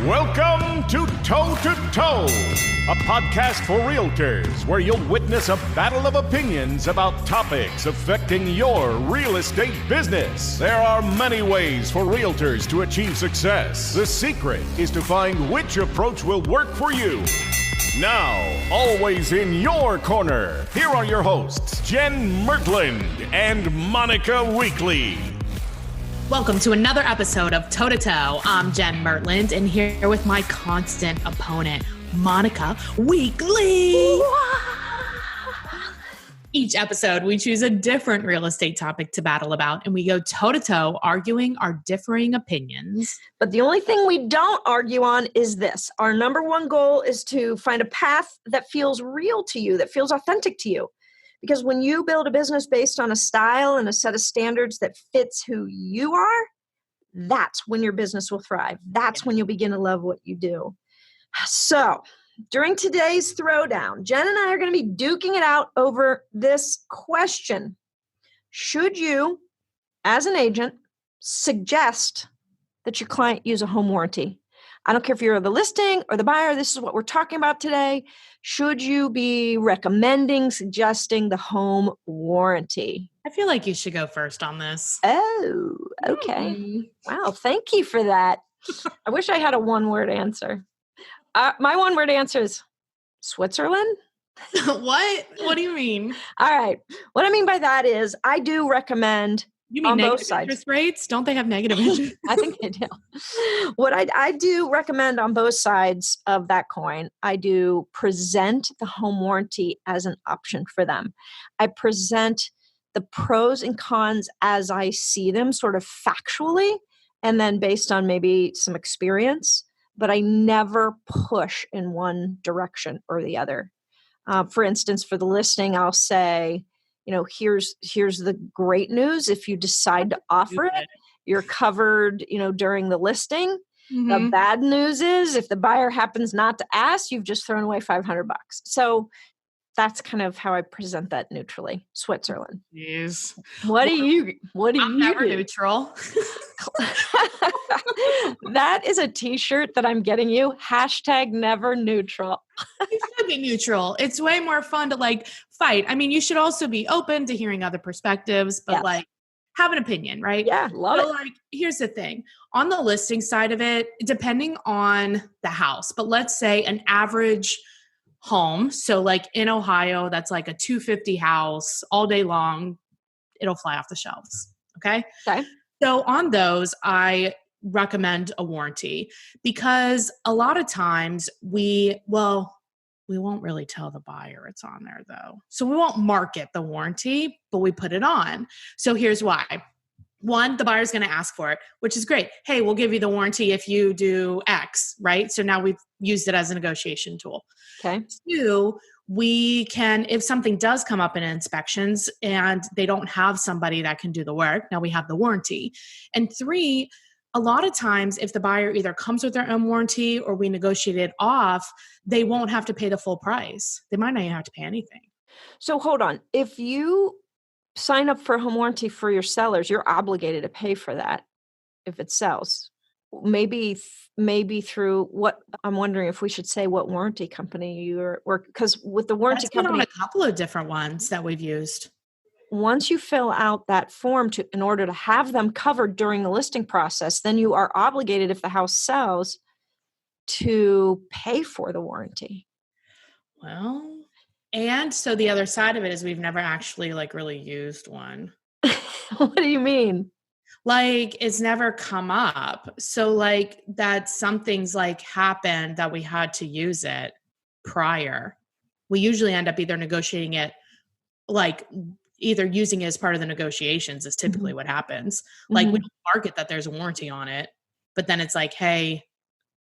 Welcome to Toe to Toe, a podcast for realtors where you'll witness a battle of opinions about topics affecting your real estate business. There are many ways for realtors to achieve success. The secret is to find which approach will work for you. Now, always in your corner, here are your hosts, Jen Mertland and Monica Weekly. Welcome to another episode of Toe to Toe. I'm Jen Mertland, and here with my constant opponent, Monica Weekly. Each episode, we choose a different real estate topic to battle about, and we go toe to toe, arguing our differing opinions. But the only thing we don't argue on is this. Our number one goal is to find a path that feels real to you, that feels authentic to you. Because when you build a business based on a style and a set of standards that fits who you are, that's when your business will thrive. That's when you'll begin to love what you do. So during today's throwdown, Jen and I are going to be duking it out over this question. Should you, as an agent, suggest that your client use a home warranty? I don't care if you're the listing or the buyer, this is what we're talking about today. Should you be recommending, suggesting the home warranty? I feel like you should go first on this. Oh, okay. Wow, thank you for that. I wish I had a one-word answer. My one-word answer is Switzerland. What? What do you mean? All right. What I mean by that is I do recommend You mean on negative both sides. interest rates? Don't they have negative interest? I think they do. What I do recommend on both sides of that coin, I do present the home warranty as an option for them. I present the pros and cons as I see them sort of factually and then based on maybe some experience, but I never push in one direction or the other. For instance, for the listing, I'll say, here's the great news. If you decide to offer it, you're covered, during the listing. Mm-hmm. The bad news is if the buyer happens not to ask, you've just thrown away $500. So that's kind of how I present that neutrally. Switzerland. Jeez. What do you I'm never do? Neutral. That is a t-shirt that I'm getting you. #never neutral. You should be neutral. It's way more fun to fight. I mean, you should also be open to hearing other perspectives, but have an opinion, right? Yeah, love it. Here's the thing. On the listing side of it, depending on the house, but let's say an average home. So in Ohio, that's a 250 house all day long. It'll fly off the shelves. Okay. So on those, I recommend a warranty because a lot of times we won't really tell the buyer it's on there though. So we won't market the warranty, but we put it on. So here's why. One, the buyer's going to ask for it, which is great. Hey, we'll give you the warranty if you do X, right? So now we've used it as a negotiation tool. Okay. Two, we can, if something does come up in inspections and they don't have somebody that can do the work, now we have the warranty. And three, a lot of times if the buyer either comes with their own warranty or we negotiate it off, they won't have to pay the full price. They might not even have to pay anything. So hold on. If you sign up for a home warranty for your sellers, you're obligated to pay for that if it sells. Maybe through what I'm wondering if we should say what warranty company you're working, because with the warranty company, on a couple of different ones that we've used. Once you fill out that form in order to have them covered during the listing process, then you are obligated if the house sells to pay for the warranty. Well, and so the other side of it is we've never actually really used one. What do you mean? It's never come up. So that something's happened that we had to use it prior. We usually end up either negotiating it, either using it as part of the negotiations is typically what happens. We don't market that there's a warranty on it, but then it's hey,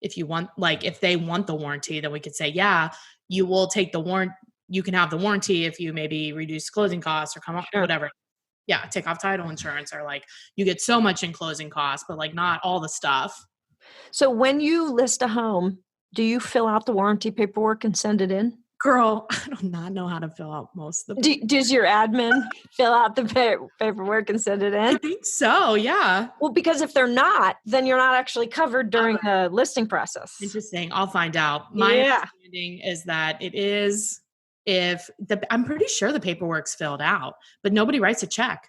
if you want, if they want the warranty, then we could say, yeah, you will take the warrant. You can have the warranty if you maybe reduce closing costs or come up, whatever. Yeah, take off title insurance or you get so much in closing costs, but not all the stuff. So when you list a home, do you fill out the warranty paperwork and send it in? Girl, I do not know how to fill out most of the Does your admin fill out the paperwork and send it I in? think so, yeah. Well, because if they're not, then you're not actually covered during the listing process. Interesting. I'll find out. My understanding is that it is I'm pretty sure the paperwork's filled out, but nobody writes a check.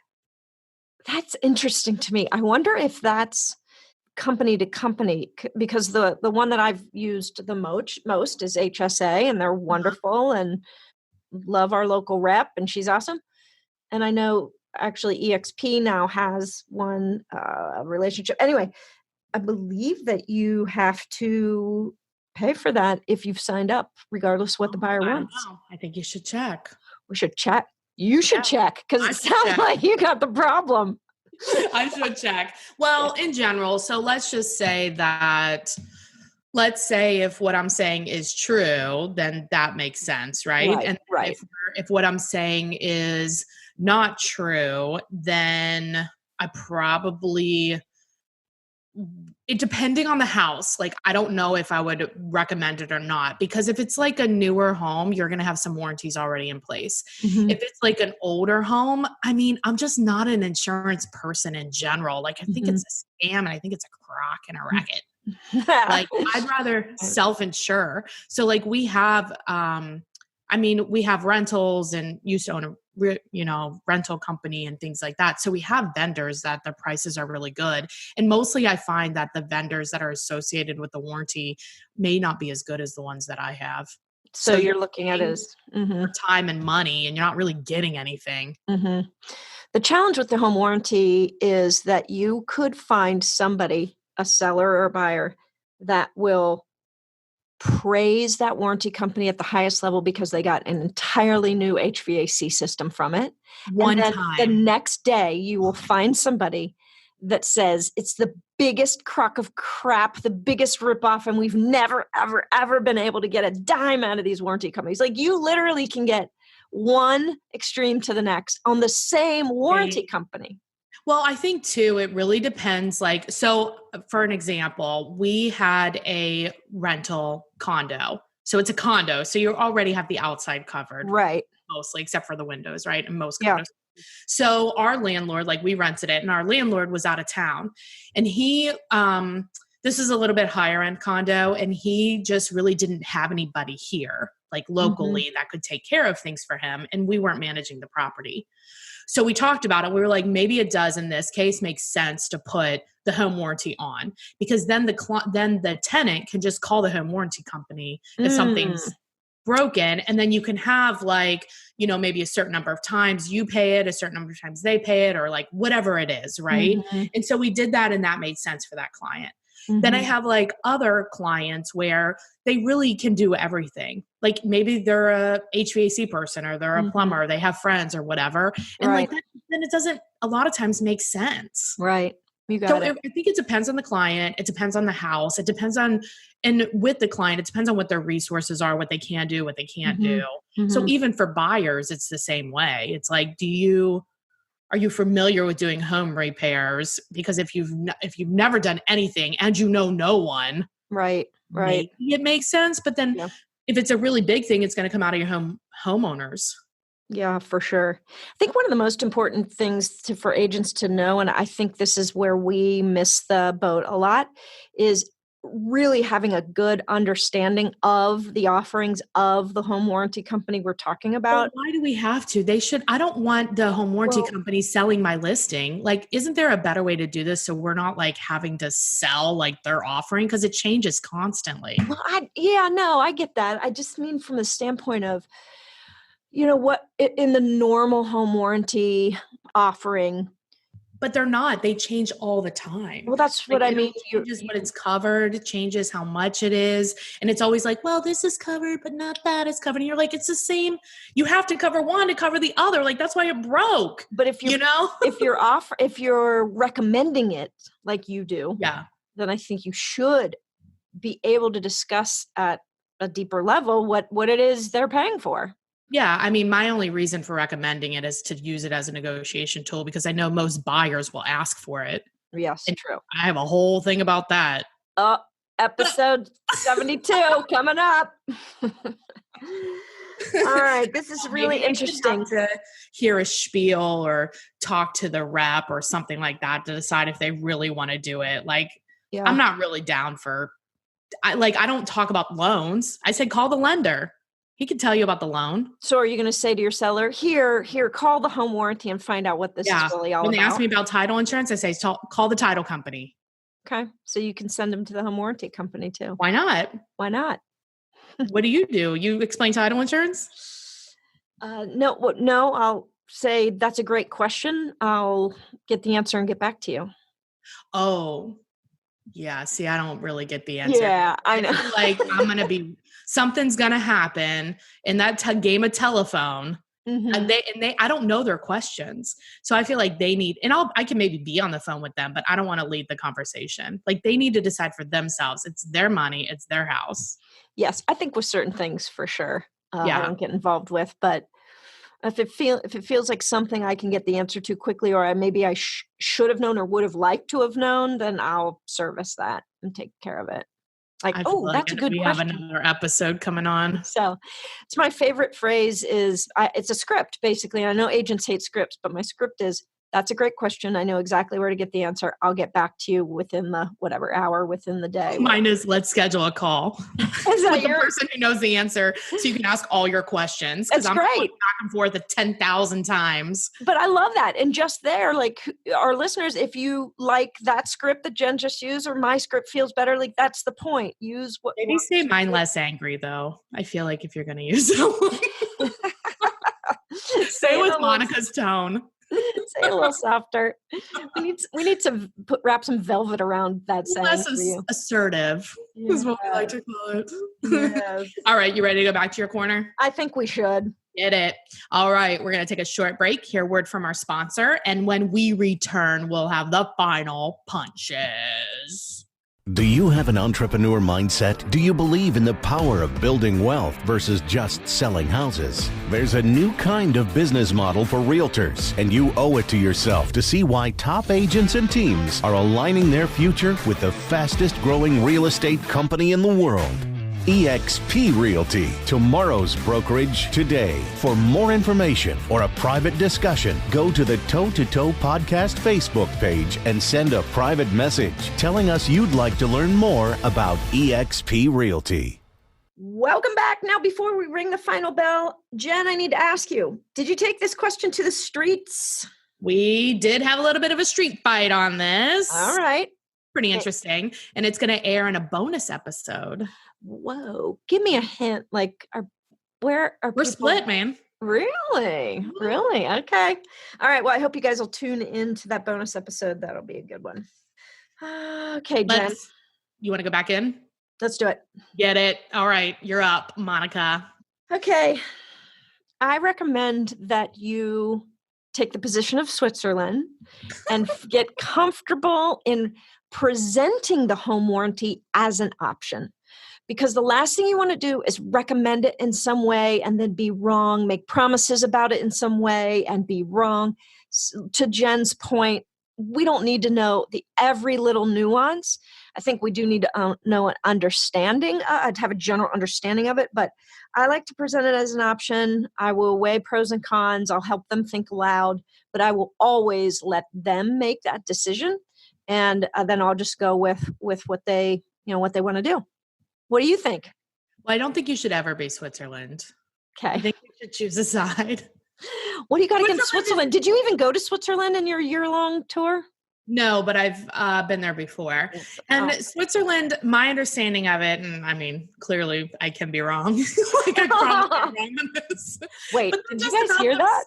That's interesting to me. I wonder if that's company to company, because the one that I've used the most is HSA, and they're wonderful and love our local rep, and she's awesome. And I know actually EXP now has one relationship. Anyway, I believe that you have to pay for that if you've signed up, regardless what the buyer wants. I think you should check. We should check. You should check, because it sounds like you got the problem. I should check. Well, in general, so let's just say that, let's say if what I'm saying is true, then that makes sense, right? And if what I'm saying is not true, then I probably, depending on the house, like I don't know if I would recommend it or not, because if it's like a newer home, you're going to have some warranties already in place. If it's like an older home, I mean, I'm just not an insurance person in general. Like I think it's a scam, and I think it's a crock and a racket. Like I'd rather self-insure. So like we have, we have rentals and used to own a rental company and things like that. So we have vendors that the prices are really good. And mostly I find that the vendors that are associated with the warranty may not be as good as the ones that I have. So you're looking at is time and money, and you're not really getting anything. The challenge with the home warranty is that you could find somebody, a seller or a buyer, that will praise that warranty company at the highest level because they got an entirely new HVAC system from it. One and then time. The next day, you will find somebody that says it's the biggest crock of crap, the biggest ripoff, and we've never, ever, ever been able to get a dime out of these warranty companies. Like you literally can get one extreme to the next on the same warranty company. Well, I think too, it really depends. Like, so for an example, we had a rental condo. So it's a condo. So you already have the outside covered. Right. Mostly, except for the windows, right? And most condos. So our landlord, like we rented it, and our landlord was out of town. And he, this is a little bit higher end condo, and he just really didn't have anybody here, like locally, that could take care of things for him. And we weren't managing the property. So we talked about it. We were like, maybe it does in this case make sense to put the home warranty on, because then the tenant can just call the home warranty company if something's broken. And then you can have like, maybe a certain number of times you pay it, a certain number of times they pay it, or like whatever it is. Right. And so we did that, and that made sense for that client. Then I have like other clients where they really can do everything. Like maybe they're a HVAC person, or they're a plumber, they have friends or whatever. And like that, then it doesn't a lot of times make sense. Right. You got it. I think it depends on the client. It depends on the house. It depends on, and with the client, it depends on what their resources are, what they can do, what they can't do. So even for buyers, it's the same way. It's like, are you familiar with doing home repairs? Because if you've never done anything and no one, right, maybe it makes sense. But then if it's a really big thing, it's going to come out of your homeowners. Yeah, for sure. I think one of the most important things for agents to know, and I think this is where we miss the boat a lot, is really having a good understanding of the offerings of the home warranty company we're talking about. Well, why do we have to? I don't want the home warranty company selling my listing. Like, isn't there a better way to do this so we're not like having to sell like their offering? Because it changes constantly. Well, I get that. I just mean from the standpoint of, what in the normal home warranty offering. But they're not. They change all the time. Well, that's what I mean. It changes what it's covered. It changes how much it is. And it's always like, well, this is covered, but not that is covered. And you're like, it's the same. You have to cover one to cover the other. Like, that's why it broke. But if if you're recommending it like you do, then I think you should be able to discuss at a deeper level what it is they're paying for. Yeah. I mean, my only reason for recommending it is to use it as a negotiation tool, because I know most buyers will ask for it. Yes, true. I have a whole thing about that. Episode 72 coming up. All right. This is really Maybe you interesting. have to hear a spiel or talk to the rep or something like that to decide if they really want to do it. Like, Yeah. I'm not really down for, I don't talk about loans. I said, call the lender. He can tell you about the loan. So are you going to say to your seller, here, call the home warranty and find out what this is really all When about? they ask me about title insurance, I say, call the title company. Okay. So you can send them to the home warranty company too. Why not? Why not? What do? You explain title insurance? No, I'll say that's a great question. I'll get the answer and get back to you. Oh, yeah. See, I don't really get the answer. Yeah, I know. Like, something's going to happen in that game of telephone. Mhm. And I don't know their questions. So I feel like they need, and I can maybe be on the phone with them, but I don't want to lead the conversation. Like, they need to decide for themselves. It's their money. It's their house. Yes, I think with certain things for sure. I Yeah. don't get involved with, but if it feels like something I can get the answer to quickly, or maybe I should have known or would have liked to have known, then I'll service that and take care of it. Like, that's a good question. We have another episode coming on. So it's my favorite phrase is, it's a script basically. I know agents hate scripts, but my script is, that's a great question. I know exactly where to get the answer. I'll get back to you within the whatever hour within the day. Mine is, let's schedule a call Is that with the person who knows the answer so you can ask all your questions. That's I'm great. going back and forth 10,000 times. But I love that. And just there, like, our listeners, if you like that script that Jen just used, or my script feels better, like, that's the point. Use what. Maybe say mine less angry, though. I feel like if you're going to use it. Say it with Monica's tone. Say it a little softer. We need to wrap some velvet around that saying. Less for you. assertive is what we like to call it. Yes. All right, you ready to go back to your corner? I think we should. Get it. All right, we're going to take a short break, hear a word from our sponsor, and when we return, we'll have the final punches. Do you have an entrepreneur mindset? Do you believe in the power of building wealth versus just selling houses? There's a new kind of business model for realtors, and you owe it to yourself to see why top agents and teams are aligning their future with the fastest growing real estate company in the world. eXp Realty, tomorrow's brokerage today. For more information or a private discussion, go to the Toe to Toe Podcast Facebook page and send a private message telling us you'd like to learn more about eXp Realty. Welcome back. Now, before we ring the final bell, Jen, I need to ask you, did you take this question to the streets? We did have a little bit of a street fight on this. All right. Pretty interesting. And it's going to air in a bonus episode. Whoa. Give me a hint. Like, we're split, man. Really? Really? Okay. All right. Well, I hope you guys will tune into that bonus episode. That'll be a good one. Okay, Jen. You want to go back in? Let's do it. Get it. All right. You're up, Monica. Okay. I recommend that you take the position of Switzerland and get comfortable in presenting the home warranty as an option. Because the last thing you want to do is recommend it in some way and then be wrong, make promises about it in some way and be wrong. To Jen's point, we don't need to know every little nuance. I think we do need to know an understanding. I'd have a general understanding of it, but I like to present it as an option. I will weigh pros and cons. I'll help them think aloud, but I will always let them make that decision. And then I'll just go with what they want to do. What do you think? Well, I don't think you should ever be Switzerland. Okay. I think you should choose a side. What do you got against Switzerland? Did you even go to Switzerland in your year-long tour? No, but I've been there before. And Switzerland, my understanding of it, and I mean, clearly I can be wrong. Like I probably am wrong on this. Wait, did you guys hear that?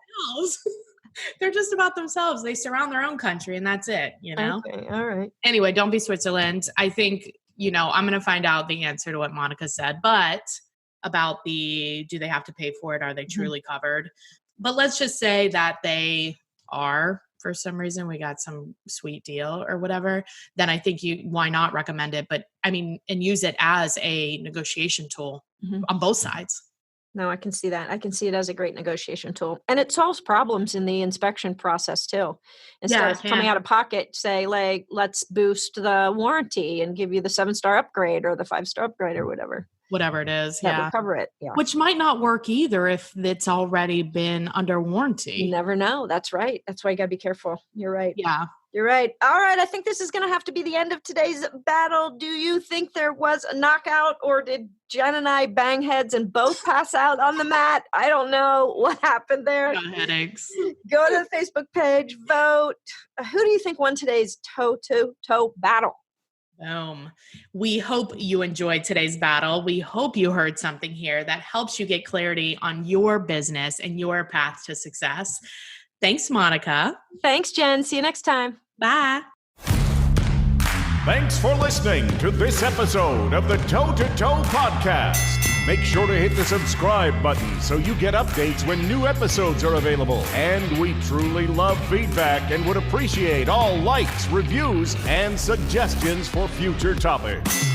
They're just about themselves. They surround their own country and that's it, Okay, all right. Anyway, don't be Switzerland. I think, I'm going to find out the answer to what Monica said, but about do they have to pay for it? Are they truly covered? But let's just say that they are, for some reason, we got some sweet deal or whatever, then I think why not recommend it? But I mean, and use it as a negotiation tool on both sides. No, I can see that. I can see it as a great negotiation tool. And it solves problems in the inspection process too. Instead of coming out of pocket, say, like, let's boost the warranty and give you the 7-star upgrade or the 5-star upgrade or whatever. whatever it is. that Yeah. would cover it. Yeah. Which might not work either if it's already been under warranty. You never know. That's right. That's why you got to be careful. You're right. Yeah. You're right. All right. I think this is going to have to be the end of today's battle. Do you think there was a knockout, or did Jen and I bang heads and both pass out on the mat? I don't know what happened there. Got headaches. Go to the Facebook page, vote. Who do you think won today's toe-to-toe battle? Boom. We hope you enjoyed today's battle. We hope you heard something here that helps you get clarity on your business and your path to success. Thanks, Monica. Thanks, Jen. See you next time. Bye. Thanks for listening to this episode of the Toe to Toe Podcast. Make sure to hit the subscribe button so you get updates when new episodes are available. And we truly love feedback and would appreciate all likes, reviews, and suggestions for future topics.